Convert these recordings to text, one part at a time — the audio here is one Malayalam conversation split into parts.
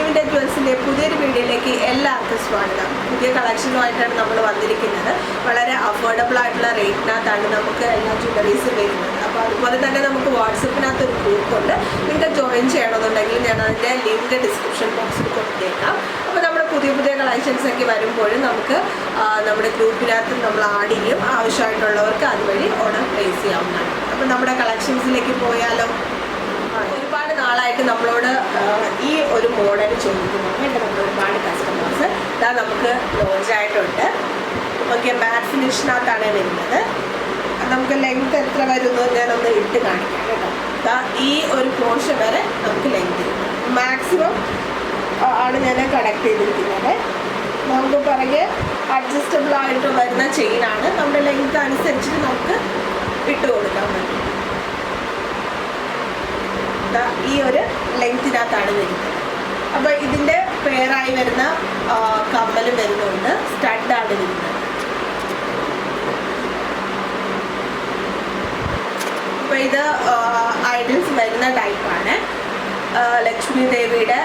വിൻറ്റേജ് ജ്വൽസിൻ്റെ പുതിയൊരു വീഡിയോയിലേക്ക് എല്ലാവർക്കും സ്വാഗതം. പുതിയ കളക്ഷനുമായിട്ടാണ് നമ്മൾ വന്നിരിക്കുന്നത്. വളരെ അഫോർഡബിൾ ആയിട്ടുള്ള റേറ്റിനകത്താണ് നമുക്ക് എല്ലാ ജ്വല്ലറീസും വരുന്നത്. അപ്പോൾ അതുപോലെ തന്നെ നമുക്ക് വാട്സപ്പിനകത്ത് ഒരു ഗ്രൂപ്പുണ്ട്. നിങ്ങൾക്ക് ജോയിൻ ചെയ്യണമെന്നുണ്ടെങ്കിൽ ഞാൻ അതിൻ്റെ ലിങ്ക് ഡിസ്ക്രിപ്ഷൻ ബോക്സിൽ കൊടുത്തേക്കാം. അപ്പോൾ നമ്മുടെ പുതിയ പുതിയ കളക്ഷൻസ് ഒക്കെ വരുമ്പോഴും നമുക്ക് നമ്മുടെ ഗ്രൂപ്പിനകത്ത് നമ്മൾ ആഡ് ചെയ്യും. ആവശ്യമായിട്ടുള്ളവർക്ക് അതുവഴി ഓർഡർ പ്ലേസ് ചെയ്യാവുന്നതാണ്. അപ്പോൾ നമ്മുടെ കളക്ഷൻസിലേക്ക് പോയാലോ. ഒരുപാട് നാളായിട്ട് നമ്മളോട് ഈ ഒരു മോഡൽ ചോദിക്കുന്നുണ്ട്. നമ്മൾ ഒരുപാട് കസ്റ്റമേഴ്സ് ഇതാ നമുക്ക് ലോഞ്ച് ആയിട്ടുണ്ട്. ഓക്കെ, മാറ്റ് ഫിനിഷിനകത്താണ് വരുന്നത്. നമുക്ക് ലെങ്ത് എത്ര വരുന്നു ഞാനൊന്ന് ഇട്ട് കാണിക്കാം കേട്ടോ. ഈ ഒരു പോർഷൻ വരെ നമുക്ക് ലെങ്ത് മാക്സിമം ആണ് ഞാൻ കണക്ട് ചെയ്തിരിക്കുന്നത്. നമുക്ക് പിറകെ അഡ്ജസ്റ്റബിൾ ആയിട്ട് വരുന്ന ചെയിനാണ്. നമ്മുടെ ലെങ്ത് അനുസരിച്ചിട്ട് നമുക്ക് ഇട്ട് കൊടുക്കാൻ പറ്റും. ഈ ഒരു ലെങ്തിനകത്താണ് വരുന്നത്. അപ്പോൾ ഇതിൻ്റെ പെയറായി വരുന്ന കമ്മലും വരുന്നുണ്ട്. സ്റ്റഡാണ് വരുന്നത്. അപ്പോൾ ഇത് ഐഡൽസ് വരുന്ന ടൈപ്പാണ്. ലക്ഷ്മി ദേവിയുടെ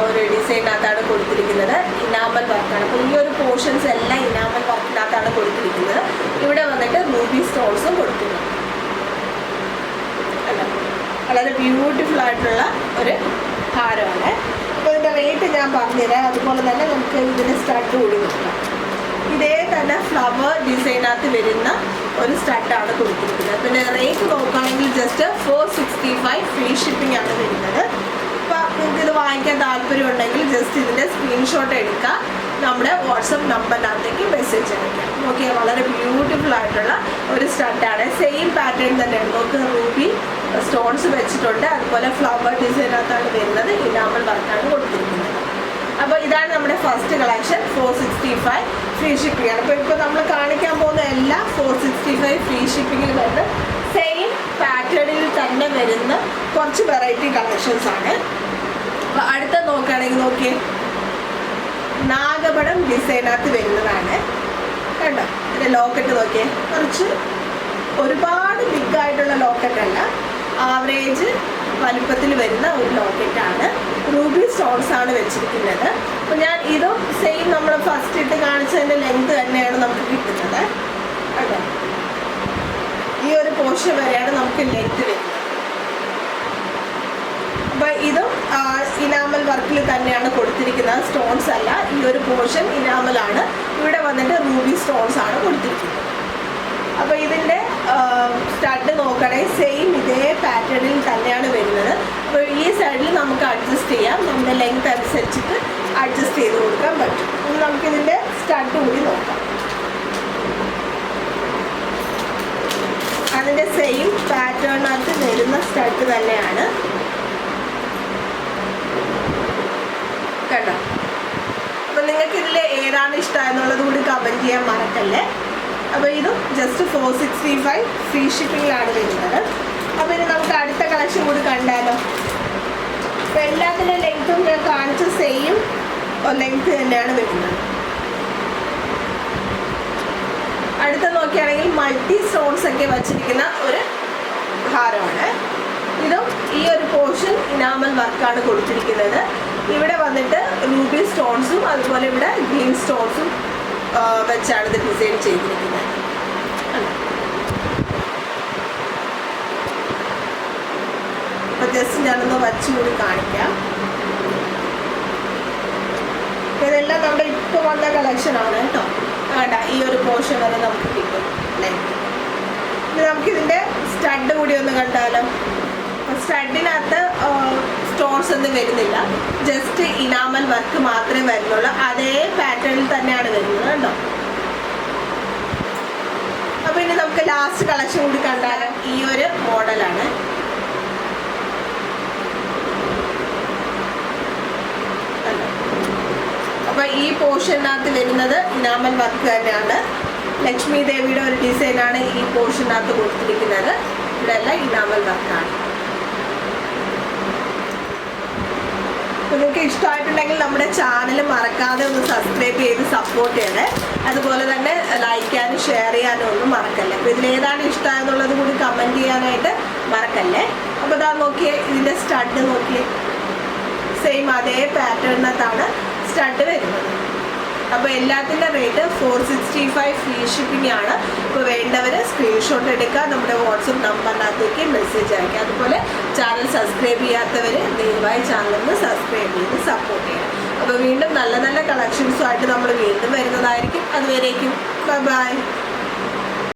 ഒരു ഡിസൈനകത്താണ് കൊടുത്തിരിക്കുന്നത്. ഇനാമൽ വർക്കാണ്. അപ്പോൾ ഈ ഒരു പോർഷൻസ് എല്ലാം ഇനാമൽ വർക്കിനകത്താണ് കൊടുത്തിരിക്കുന്നത്. ഇവിടെ വന്നിട്ട് റൂബി സ്റ്റോൺസും കൊടുത്തിട്ടുണ്ട്. വളരെ ബ്യൂട്ടിഫുൾ ആയിട്ടുള്ള ഒരു ഹാരമാണ്. അപ്പോൾ ഇതിൻ്റെ റേറ്റ് ഞാൻ പറഞ്ഞുതരാം. അതുപോലെ തന്നെ നമുക്ക് ഇതിന് സ്റ്റഡ് കൂടി കൊടുക്കാം. ഇതേ തന്നെ ഫ്ലവർ ഡിസൈനകത്ത് വരുന്ന ഒരു സ്റ്റഡാണ് കൊടുത്തിരിക്കുന്നത്. പിന്നെ റേറ്റ് നോക്കുകയാണെങ്കിൽ ജസ്റ്റ് 465 ഫ്രീ ഷിപ്പിംഗ് ആണ് വരുന്നത്. അപ്പോൾ നിങ്ങൾക്ക് ഇത് വാങ്ങിക്കാൻ താല്പര്യമുണ്ടെങ്കിൽ ജസ്റ്റ് ഇതിൻ്റെ സ്ക്രീൻഷോട്ട് എടുക്കുക. നമ്മുടെ വാട്സപ്പ് നമ്പറിനകത്തേക്ക് മെസ്സേജ് അയക്കാം. ഓക്കെ, വളരെ ബ്യൂട്ടിഫുൾ ആയിട്ടുള്ള ഒരു സ്റ്റഡാണ്. സെയിം പാറ്റേൺ തന്നെയാണ്. നമുക്ക് റൂബി സ്റ്റോൺസ് വെച്ചിട്ടുണ്ട്. അതുപോലെ ഫ്ലവർ ഡിസൈനകത്താണ് വരുന്നത്. ഇനാമൽ വർക്കാണ് കൊടുത്തിരിക്കുന്നത്. അപ്പോൾ ഇതാണ് നമ്മുടെ ഫസ്റ്റ് കളക്ഷൻ. 465 ഫ്രീ ഷിപ്പിംഗ് ആണ്. ഇപ്പോൾ നമ്മൾ കാണിക്കാൻ പോകുന്ന എല്ലാ 465 ഫ്രീ ഷിപ്പിങ്ങിൽ വരുന്ന സെയിം പാറ്റേണിൽ തന്നെ വരുന്ന കുറച്ച് വെറൈറ്റി കളക്ഷൻസ് ആണ്. അപ്പോൾ അടുത്ത നോക്കുകയാണെങ്കിൽ നോക്കിയേ, നാഗപടം ഡിസൈനകത്ത് വരുന്നതാണ്. കണ്ടോ, ഇതിൻ്റെ ലോക്കറ്റ് നോക്കിയേ. കുറച്ച് ഒരുപാട് ബിഗ് ആയിട്ടുള്ള ലോക്കറ്റല്ല, ആവറേജ് വലുപ്പത്തിൽ വരുന്ന ഒരു ലോക്കറ്റാണ്. റൂബി സ്റ്റോൺസ് ആണ് വെച്ചിരിക്കുന്നത്. അപ്പോൾ ഞാൻ ഇതും സെയിം നമ്മൾ ഫസ്റ്റ് ഇട്ട് കാണിച്ചതിൻ്റെ ലെങ്ത് തന്നെയാണ് നമുക്ക് കിട്ടുന്നത്. കേട്ടോ, ഈ ഒരു പോർഷൻ വരെയാണ് നമുക്ക് ലെങ്ത് വരുന്നത്. അപ്പോൾ ഇതും ഇനാമൽ വർക്കിൽ തന്നെയാണ് കൊടുത്തിരിക്കുന്നത്. സ്റ്റോൺസ് അല്ല, ഈ ഒരു പോർഷൻ ഇനാമലാണ്. ഇവിടെ വന്നിട്ട് റൂബി സ്റ്റോൺസ് ആണ് കൊടുത്തിരിക്കുന്നത്. അപ്പോൾ ഇതിൻ്റെ സ്റ്റഡ് നോക്കണേ, സെയിം ഇതേ പാറ്റേണിൽ തന്നെയാണ് വരുന്നത്. അപ്പോൾ ഈ സൈഡിൽ നമുക്ക് അഡ്ജസ്റ്റ് ചെയ്യാം. നമ്മുടെ ലെങ്ത് അനുസരിച്ചിട്ട് അഡ്ജസ്റ്റ് ചെയ്ത് കൊടുക്കാൻ പറ്റും. ഇനി നമുക്കിതിൻ്റെ സ്റ്റഡ് കൂടി നോക്കാം. അതിൻ്റെ സെയിം പാറ്റേണിനകത്ത് വരുന്ന സ്റ്റഡ് തന്നെയാണ്. കേട്ടോ, അപ്പോൾ നിങ്ങൾക്ക് ഇതിൽ ഏതാണ് ഇഷ്ടമായെന്നുള്ളത് കൂടി കമൻറ്റ് ചെയ്യാൻ മറക്കല്ലേ. അപ്പോൾ ഇതും ജസ്റ്റ് 465 ഫ്രീ ഷിപ്പിങ്ങിലാണ് വരുന്നത്. അപ്പോൾ ഇനി നമുക്ക് അടുത്ത കളക്ഷൻ കൂടി കണ്ടാലോ. അപ്പോൾ എല്ലാത്തിൻ്റെ ലെങ്ത്തും ഞാൻ കാണിച്ച സെയിം ലെങ്ത്ത് തന്നെയാണ് വരുന്നത്. അടുത്ത നോക്കുകയാണെങ്കിൽ മൾട്ടി സ്റ്റോൺസ് ഒക്കെ വച്ചിരിക്കുന്ന ഒരു ഹാരമാണ്. ഇതും ഈ ഒരു പോർഷൻ ഇനാമൽ വർക്കാണ് കൊടുത്തിരിക്കുന്നത്. ഇവിടെ വന്നിട്ട് റൂബി സ്റ്റോൺസും അതുപോലെ ഇവിടെ ഗ്രീൻ സ്റ്റോൺസും വെച്ചാണ് ഇത് ഡിസൈൻ ചെയ്തിരിക്കുന്നത്. അപ്പോൾ ജസ്റ്റ് ഞാനൊന്ന് വച്ചുകൂടി കാണിക്കാം. ഇതെല്ലാം നമ്മുടെ ഇപ്പോൾ വന്ന കളക്ഷനാണ് കേട്ടോ. വേണ്ട, ഈ ഒരു പോർഷൻ വരെ നമുക്ക് കിട്ടും ലെങ്ത്. ഇനി നമുക്കിതിൻ്റെ സ്റ്റഡ് കൂടി ഒന്ന് കണ്ടാലോ. സ്റ്റഡിനകത്ത് സ്റ്റോൺസ് ഒന്നും വരുന്നില്ല, ജസ്റ്റ് ഇനാമൽ വർക്ക് മാത്രമേ വരുന്നുള്ളൂ. അതേ പാറ്റേണിൽ തന്നെയാണ് വരുന്നത് കേട്ടോ. അപ്പോൾ ഇനി നമുക്ക് ലാസ്റ്റ് കളക്ഷൻ കൂടി കണ്ടാലോ. ഈ ഒരു മോഡലാണ്. അപ്പോൾ ഈ പോർഷനകത്ത് വരുന്നത് ഇനാമൽ വർക്ക് തന്നെയാണ്. ലക്ഷ്മി ദേവിയുടെ ഒരു ഡിസൈനാണ് ഈ പോർഷനകത്ത് കൊടുത്തിരിക്കുന്നത്. ഇവിടെ എല്ലാം ഇനാമൽ വർക്കാണ്. അപ്പോൾ നിങ്ങൾക്ക് ഇഷ്ടമായിട്ടുണ്ടെങ്കിൽ നമ്മുടെ ചാനൽ മറക്കാതെ ഒന്ന് സബ്സ്ക്രൈബ് ചെയ്ത് സപ്പോർട്ട് ചെയ്യണേ. അതുപോലെ തന്നെ ലൈക്ക് ചെയ്യാനും ഷെയർ ചെയ്യാനും ഒന്നും മറക്കല്ലേ. അപ്പോൾ ഇതിലേതാണ് ഇഷ്ടമായെന്നുള്ളത് കൂടി കമൻറ്റ് ചെയ്യാനായിട്ട് മറക്കല്ലേ. അപ്പോൾ ഇതാ നോക്കിയേ, ഇതിൻ്റെ സ്റ്റഡ് നോക്കിയേ, സെയിം അതേ പാറ്റേണിനകത്താണ് സ്റ്റഡ് വരുന്നത്. അപ്പോൾ എല്ലാത്തിൻ്റെ റേറ്റ് 465 ഫ്രീ ഷിപ്പിംഗ് ആണ്. ഇപ്പോൾ വേണ്ടവർ സ്ക്രീൻഷോട്ട് എടുക്കുക, നമ്മുടെ വാട്സപ്പ് നമ്പറിനകത്തേക്ക് മെസ്സേജ് അയക്കുക. അതുപോലെ ചാനൽ സബ്സ്ക്രൈബ് ചെയ്യാത്തവർ ദയവായി ചാനലൊന്ന് സബ്സ്ക്രൈബ് ചെയ്ത് സപ്പോർട്ട് ചെയ്യണം. അപ്പോൾ വീണ്ടും നല്ല നല്ല കളക്ഷൻസുമായിട്ട് നമ്മൾ വീണ്ടും വരുന്നതായിരിക്കും. അതുവരേക്കും ബൈ.